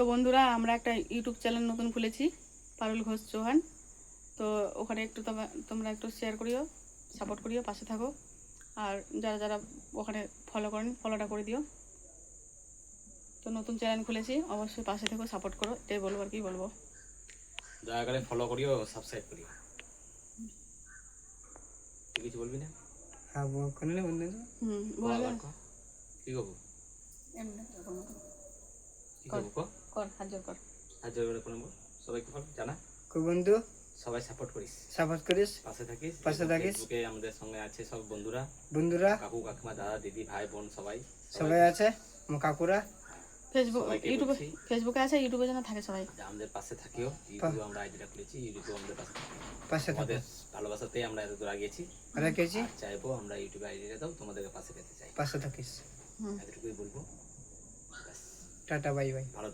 তো বন্ধুরা, আমরা একটা ইউটিউব চ্যানেল নতুন খুলেছি, পারুল ঘোষ চৌহান। তো ওখানে একটু তোমরা একটু শেয়ার করিও, সাপোর্ট করিও, পাশে থাকো। আর যারা যারা ওখানে ফলো করেন, ফলোটা করে দিও। তো নতুন চ্যানেল খুলেছি, অবশ্যই পাশে থেকো, সাপোর্ট করো, এটাই বলবো। আর কি বলবো, দয়া করে ফলো করিও, সাবস্ক্রাইব করিও। তুই কিছু বলবি না? হ্যাঁ করলে বন্ধু বলবে কি করবো? এমনি কি করবো কর, হাত জোর কর। হাত জোর করে করবো। সবাইকে বল, জানা বন্ধু সবাই সাপোর্ট করিস, সাপোর্ট করিস, পাশে থাকিস। পাশে থাকিস। ফেসবুকে আমাদের সঙ্গে আছে সব বন্ধুরা, বন্ধুরা কাকু কাকিমা দাদা দিদি ভাই বোন সবাই সবাই আছে, কাকুরা ফেসবুক, সবাইকে ইউটিউবে, বলছি ফেসবুকে আছে, ইউটিউবে যেন থাকে সবাই। যে আমাদের পাশে থাকিও। ইউটিউবে আমরা আইডিটা খুলেছি, ইউটিউবে আমাদের পাশে থাকিও। পাশে থাকো, তোমাদের ভালোবাসাতেই আমরা এত দূর আগিয়েছি। রেখেছি, আর চাইবো আমরা ইউটিউবে আইডিটা দাও, তোমাদেরকে পাশে পেতে চাই। পাশে থাকিস। এতটুকুই বলবো। ব্যাস, টাটা, বাই বাই। ভালো